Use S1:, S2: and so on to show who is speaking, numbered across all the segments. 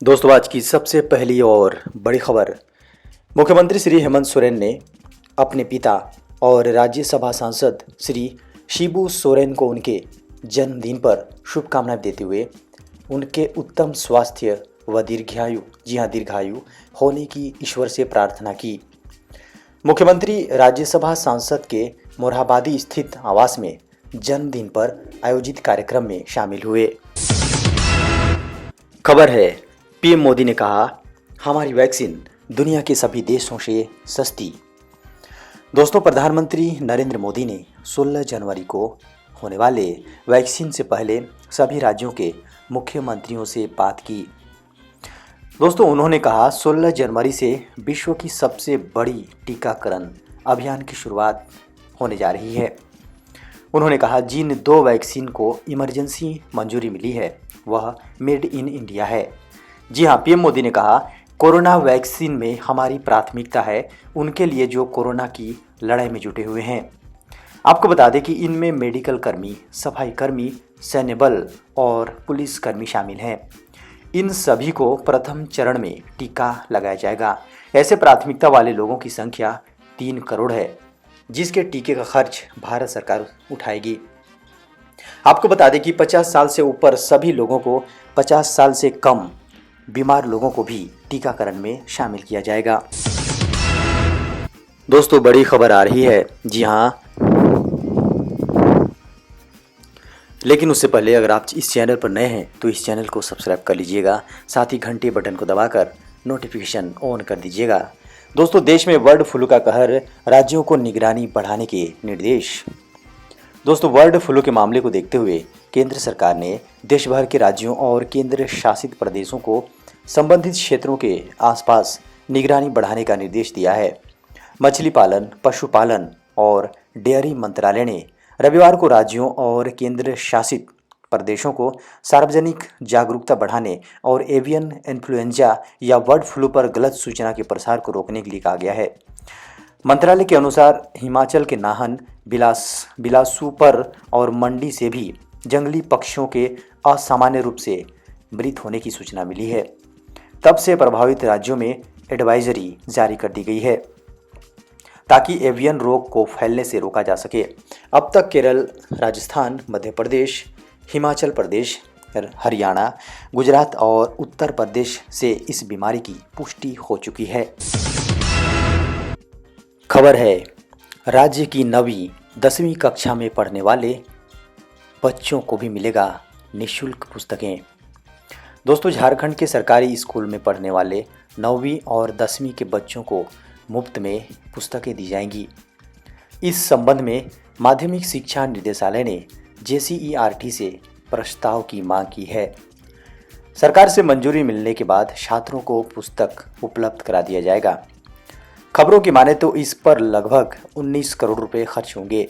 S1: दोस्तों, आज की सबसे पहली और बड़ी खबर। मुख्यमंत्री श्री हेमंत सोरेन ने अपने पिता और राज्यसभा सांसद श्री शिबू सोरेन को उनके जन्मदिन पर शुभकामनाएं देते हुए उनके उत्तम स्वास्थ्य व दीर्घायु होने की ईश्वर से प्रार्थना की। मुख्यमंत्री राज्यसभा सांसद के मोरहाबादी स्थित आवास में जन्मदिन पर आयोजित कार्यक्रम में शामिल हुए। खबर है, पीएम मोदी ने कहा, हमारी वैक्सीन दुनिया के सभी देशों से सस्ती। दोस्तों, प्रधानमंत्री नरेंद्र मोदी ने 16 जनवरी को होने वाले वैक्सीन से पहले सभी राज्यों के मुख्यमंत्रियों से बात की। दोस्तों, उन्होंने कहा 16 जनवरी से विश्व की सबसे बड़ी टीकाकरण अभियान की शुरुआत होने जा रही है। उन्होंने कहा जिन 2 वैक्सीन को इमरजेंसी मंजूरी मिली है वह मेड इन इंडिया है। जी हाँ, पीएम मोदी ने कहा कोरोना वैक्सीन में हमारी प्राथमिकता है उनके लिए जो कोरोना की लड़ाई में जुटे हुए हैं। आपको बता दें कि इनमें मेडिकल कर्मी, सफाई कर्मी, सैन्य बल और पुलिस कर्मी शामिल हैं। इन सभी को प्रथम चरण में टीका लगाया जाएगा। ऐसे प्राथमिकता वाले लोगों की संख्या 3 करोड़ है, जिसके टीके का खर्च भारत सरकार उठाएगी। आपको बता दें कि 50 साल से ऊपर सभी लोगों को, 50 साल से कम बीमार लोगों को भी टीकाकरण में शामिल किया जाएगा। दोस्तों, बड़ी खबर आ रही है। जी हाँ, लेकिन उससे पहले अगर आप इस चैनल पर नए हैं तो इस चैनल को सब्सक्राइब कर लीजिएगा, साथ ही घंटे बटन को दबाकर नोटिफिकेशन ऑन कर दीजिएगा। दोस्तों, देश में बर्ड फ्लू का कहर, राज्यों को निगरानी बढ़ाने के निर्देश। दोस्तों, बर्ड फ्लू के मामले को देखते हुए केंद्र सरकार ने देश भर के राज्यों और केंद्र शासित प्रदेशों को संबंधित क्षेत्रों के आसपास निगरानी बढ़ाने का निर्देश दिया है। मछली पालन, पशुपालन और डेयरी मंत्रालय ने रविवार को राज्यों और केंद्र शासित प्रदेशों को सार्वजनिक जागरूकता बढ़ाने और एवियन इन्फ्लुएंजा या बर्ड फ्लू पर गलत सूचना के प्रसार को रोकने के लिए कहा गया है। मंत्रालय के अनुसार हिमाचल के नाहन, बिलासपुर और मंडी से भी जंगली पक्षियों के असामान्य रूप से मृत होने की सूचना मिली है। तब से प्रभावित राज्यों में एडवाइजरी जारी कर दी गई है ताकि एवियन रोग को फैलने से रोका जा सके। अब तक केरल, राजस्थान, मध्य प्रदेश, हिमाचल प्रदेश, हरियाणा, गुजरात और उत्तर प्रदेश से इस बीमारी की पुष्टि हो चुकी है। खबर है, राज्य की 9वीं 10वीं कक्षा में पढ़ने वाले बच्चों को भी मिलेगा निःशुल्क पुस्तकें। दोस्तों, झारखंड के सरकारी स्कूल में पढ़ने वाले 9वीं और 10वीं के बच्चों को मुफ्त में पुस्तकें दी जाएंगी। इस संबंध में माध्यमिक शिक्षा निदेशालय ने JCERT से प्रस्ताव की मांग की है। सरकार से मंजूरी मिलने के बाद छात्रों को पुस्तक उपलब्ध करा दिया जाएगा। खबरों की माने तो इस पर लगभग 19 करोड़ रुपए खर्च होंगे।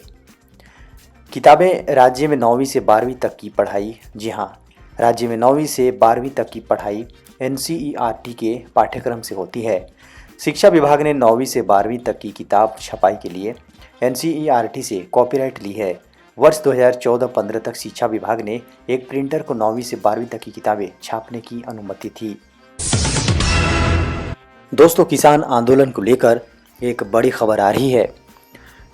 S1: किताबें राज्य में 9वीं से 12वीं तक की पढ़ाई। जी हाँ, राज्य में 9वीं से 12वीं तक की पढ़ाई NCERT के पाठ्यक्रम से होती है। शिक्षा विभाग ने 9वीं से 12वीं तक की किताब छपाई के लिए NCERT से कॉपीराइट ली है। वर्ष 2014-15 तक शिक्षा विभाग ने एक प्रिंटर को 9वीं से 12वीं तक की किताबें छापने की अनुमति थी। दोस्तों, किसान आंदोलन को लेकर एक बड़ी खबर आ रही है।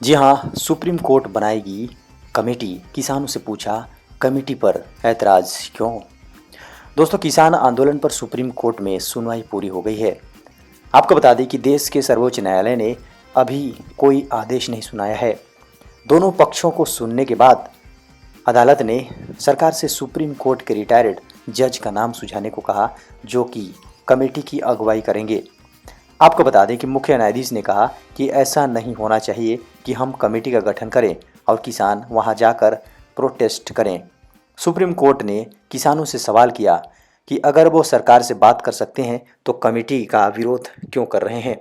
S1: जी हाँ, सुप्रीम कोर्ट बनाएगी कमेटी। किसानों से पूछा, कमेटी पर ऐतराज़ क्यों? दोस्तों, किसान आंदोलन पर सुप्रीम कोर्ट में सुनवाई पूरी हो गई है। आपको बता दें कि देश के सर्वोच्च न्यायालय ने अभी कोई आदेश नहीं सुनाया है। दोनों पक्षों को सुनने के बाद अदालत ने सरकार से सुप्रीम कोर्ट के रिटायर्ड जज का नाम सुझाने को कहा, जो कि कमेटी की अगुवाई करेंगे। आपको बता दें कि मुख्य न्यायाधीश ने कहा कि ऐसा नहीं होना चाहिए कि हम कमेटी का गठन करें और किसान वहां जाकर प्रोटेस्ट करें। सुप्रीम कोर्ट ने किसानों से सवाल किया कि अगर वो सरकार से बात कर सकते हैं तो कमेटी का विरोध क्यों कर रहे हैं।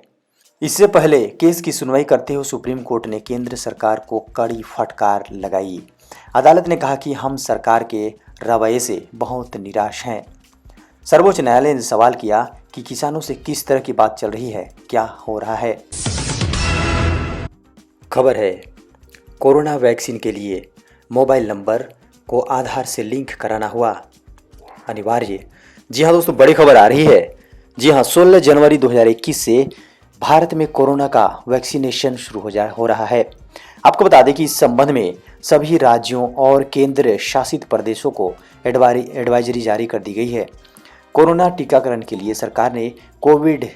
S1: इससे पहले केस की सुनवाई करते हुए सुप्रीम कोर्ट ने केंद्र सरकार को कड़ी फटकार लगाई। अदालत ने कहा कि हम सरकार के रवैये से बहुत निराश हैं। सर्वोच्च न्यायालय ने सवाल किया कि किसानों से किस तरह की बात चल रही है, क्या हो रहा है। खबर है, कोरोना वैक्सीन के लिए मोबाइल नंबर को आधार से लिंक कराना हुआ। अनिवार्य। जी हाँ दोस्तों, बड़ी खबर आ रही है। जी हाँ, 16 जनवरी 2021 से भारत में कोरोना का वैक्सीनेशन शुरू हो रहा है। आपको बता दें कि इस संबंध में सभी राज्यों और केंद्र शासित प्रदेशों को एडवाइजरी जारी कर दी गई है। कोरोना टीकाकरण के लिए सरकार ने कोविड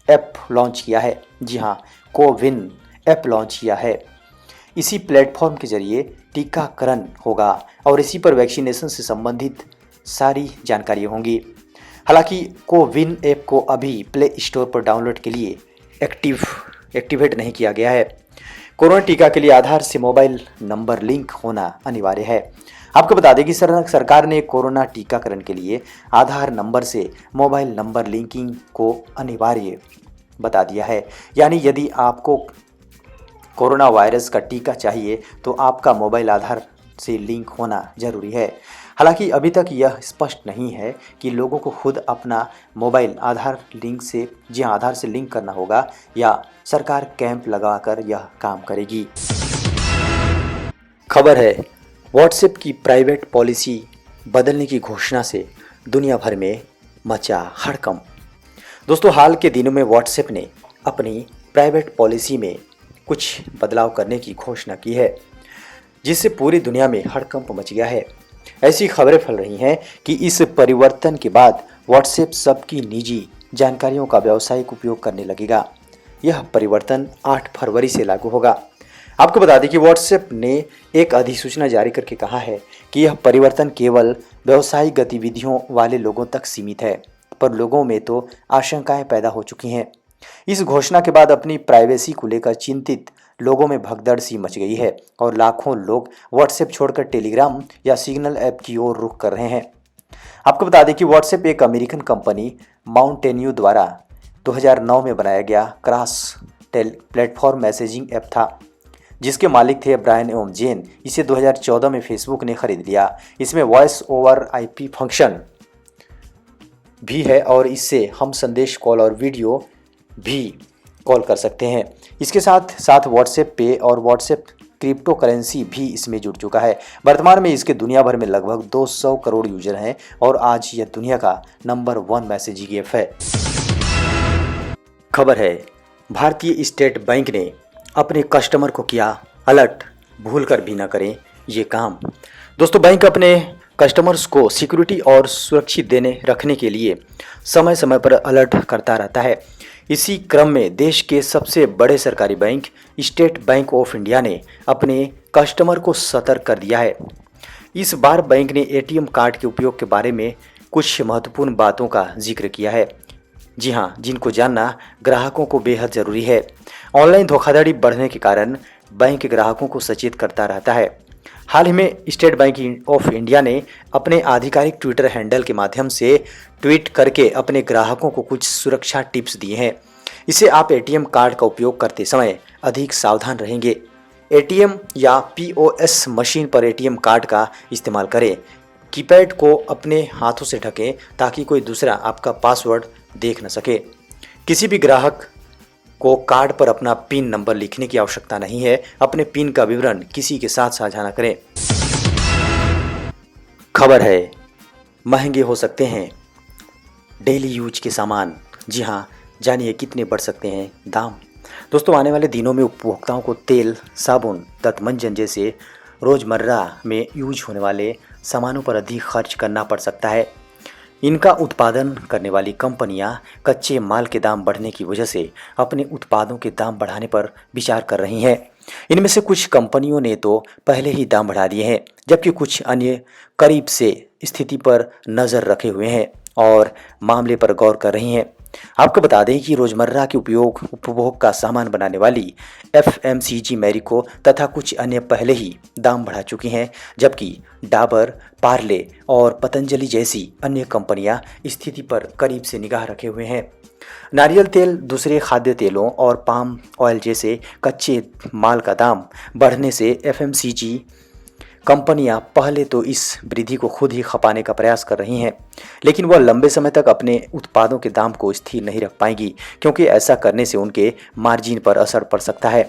S1: ऐप लॉन्च किया है। जी हाँ, कोविन ऐप लॉन्च किया है। इसी प्लेटफॉर्म के जरिए टीकाकरण होगा और इसी पर वैक्सीनेशन से संबंधित सारी जानकारियाँ होंगी। हालांकि कोविन ऐप को अभी प्ले स्टोर पर डाउनलोड के लिए एक्टिवेट नहीं किया गया है। कोरोना टीका के लिए आधार से मोबाइल नंबर लिंक होना अनिवार्य है। आपको बता दें कि सरकार ने कोरोना टीकाकरण के लिए आधार नंबर से मोबाइल नंबर लिंकिंग को अनिवार्य बता दिया है। यानी यदि आपको कोरोना वायरस का टीका चाहिए तो आपका मोबाइल आधार से लिंक होना जरूरी है। हालांकि अभी तक यह स्पष्ट नहीं है कि लोगों को खुद अपना मोबाइल आधार से लिंक करना होगा या सरकार कैंप लगाकर यह काम करेगी। खबर है, व्हाट्सएप की प्राइवेट पॉलिसी बदलने की घोषणा से दुनिया भर में मचा हड़कंप। दोस्तों, हाल के दिनों में व्हाट्सएप ने अपनी प्राइवेट पॉलिसी में कुछ बदलाव करने की घोषणा की है, जिससे पूरी दुनिया में हड़कंप मच गया है। ऐसी खबरें फैल रही हैं कि इस परिवर्तन के बाद व्हाट्सएप सबकी निजी जानकारियों का व्यावसायिक उपयोग करने लगेगा। यह परिवर्तन 8 फरवरी से लागू होगा। आपको बता दें कि व्हाट्सएप ने एक अधिसूचना जारी करके कहा है कि यह परिवर्तन केवल व्यावसायिक गतिविधियों वाले लोगों तक सीमित है, पर लोगों में तो आशंकाएं पैदा हो चुकी हैं। इस घोषणा के बाद अपनी प्राइवेसी को लेकर चिंतित लोगों में भगदड़ सी मच गई है और लाखों लोग व्हाट्सएप छोड़कर टेलीग्राम या सिग्नल ऐप की ओर रुख कर रहे हैं। आपको बता दें कि व्हाट्सएप एक अमेरिकन कंपनी माउंटेन्यू द्वारा 2009 में बनाया गया क्रॉस प्लेटफॉर्म मैसेजिंग ऐप था, जिसके मालिक थे ब्रायन एवं जेन। इसे 2014 में फेसबुक ने खरीद लिया। इसमें वॉइस ओवर आईपी फंक्शन भी है और इससे हम संदेश कॉल और वीडियो भी कॉल कर सकते हैं। इसके साथ साथ व्हाट्सएप पे और व्हाट्सएप क्रिप्टो करेंसी भी इसमें जुड़ चुका है। वर्तमान में इसके दुनिया भर में लगभग 200 करोड़ यूजर हैं और आज यह दुनिया का नंबर 1 मैसेजिंग ऐप है। खबर है, भारतीय स्टेट बैंक ने अपने कस्टमर को किया अलर्ट, भूलकर भी ना करें ये काम। दोस्तों, बैंक अपने कस्टमर्स को सिक्योरिटी और सुरक्षित रखने के लिए समय समय पर अलर्ट करता रहता है। इसी क्रम में देश के सबसे बड़े सरकारी bank state bank of India ने अपने कस्टमर को सतर्क कर दिया है। इस बार बैंक ने एटीएम कार्ड के उपयोग के बारे में कुछ महत्वपूर्ण बातों का जिक्र किया है। जी हाँ, जिनको जानना ग्राहकों को बेहद ज़रूरी है। ऑनलाइन धोखाधड़ी बढ़ने के कारण बैंक ग्राहकों को सचेत करता रहता है। हाल ही में स्टेट बैंक ऑफ इंडिया ने अपने आधिकारिक ट्विटर हैंडल के माध्यम से ट्वीट करके अपने ग्राहकों को कुछ सुरक्षा टिप्स दिए हैं। इससे आप एटीएम कार्ड का उपयोग करते समय अधिक सावधान रहेंगे। एटीएम या पीओएस मशीन पर एटीएम कार्ड का इस्तेमाल करें। कीपैड को अपने हाथों से ढकें ताकि कोई दूसरा आपका पासवर्ड देख न सके। किसी भी ग्राहक को कार्ड पर अपना पिन नंबर लिखने की आवश्यकता नहीं है। अपने पिन का विवरण किसी के साथ साझा न करें। खबर है, महंगे हो सकते हैं डेली यूज के सामान। जी हाँ, जानिए कितने बढ़ सकते हैं दाम। दोस्तों, आने वाले दिनों में उपभोक्ताओं को तेल, साबुन, दंतमंजन जैसे रोज़मर्रा में यूज होने वाले सामानों पर अधिक खर्च करना पड़ सकता है। इनका उत्पादन करने वाली कंपनियां कच्चे माल के दाम बढ़ने की वजह से अपने उत्पादों के दाम बढ़ाने पर विचार कर रही हैं। इनमें से कुछ कंपनियों ने तो पहले ही दाम बढ़ा दिए हैं, जबकि कुछ अन्य करीब से स्थिति पर नज़र रखे हुए हैं और मामले पर गौर कर रही हैं। आपको बता दें कि रोजमर्रा के उपभोग का सामान बनाने वाली एफएमसीजी मैरिको तथा कुछ अन्य पहले ही दाम बढ़ा चुकी हैं, जबकि डाबर, पार्ले और पतंजलि जैसी अन्य कंपनियां स्थिति पर करीब से निगाह रखे हुए हैं। नारियल तेल, दूसरे खाद्य तेलों और पाम ऑयल जैसे कच्चे माल का दाम बढ़ने से एफएमसीजी कंपनियां पहले तो इस वृद्धि को खुद ही खपाने का प्रयास कर रही हैं, लेकिन वह लंबे समय तक अपने उत्पादों के दाम को स्थिर नहीं रख पाएंगी, क्योंकि ऐसा करने से उनके मार्जिन पर असर पड़ सकता है।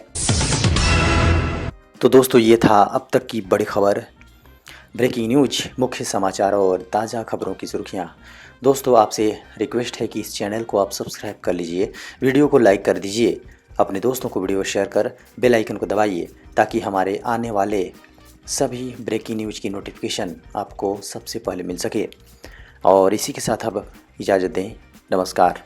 S1: तो दोस्तों, ये था अब तक की बड़ी खबर। ब्रेकिंग न्यूज, मुख्य समाचार और ताज़ा खबरों की सुर्खियां। दोस्तों, आपसे रिक्वेस्ट है कि इस चैनल को आप सब्सक्राइब कर लीजिए, वीडियो को लाइक कर दीजिए, अपने दोस्तों को वीडियो शेयर कर बेल आइकन को दबाइए ताकि हमारे आने वाले सभी ब्रेकिंग न्यूज की नोटिफिकेशन आपको सबसे पहले मिल सके। और इसी के साथ अब इजाज़त दें। नमस्कार।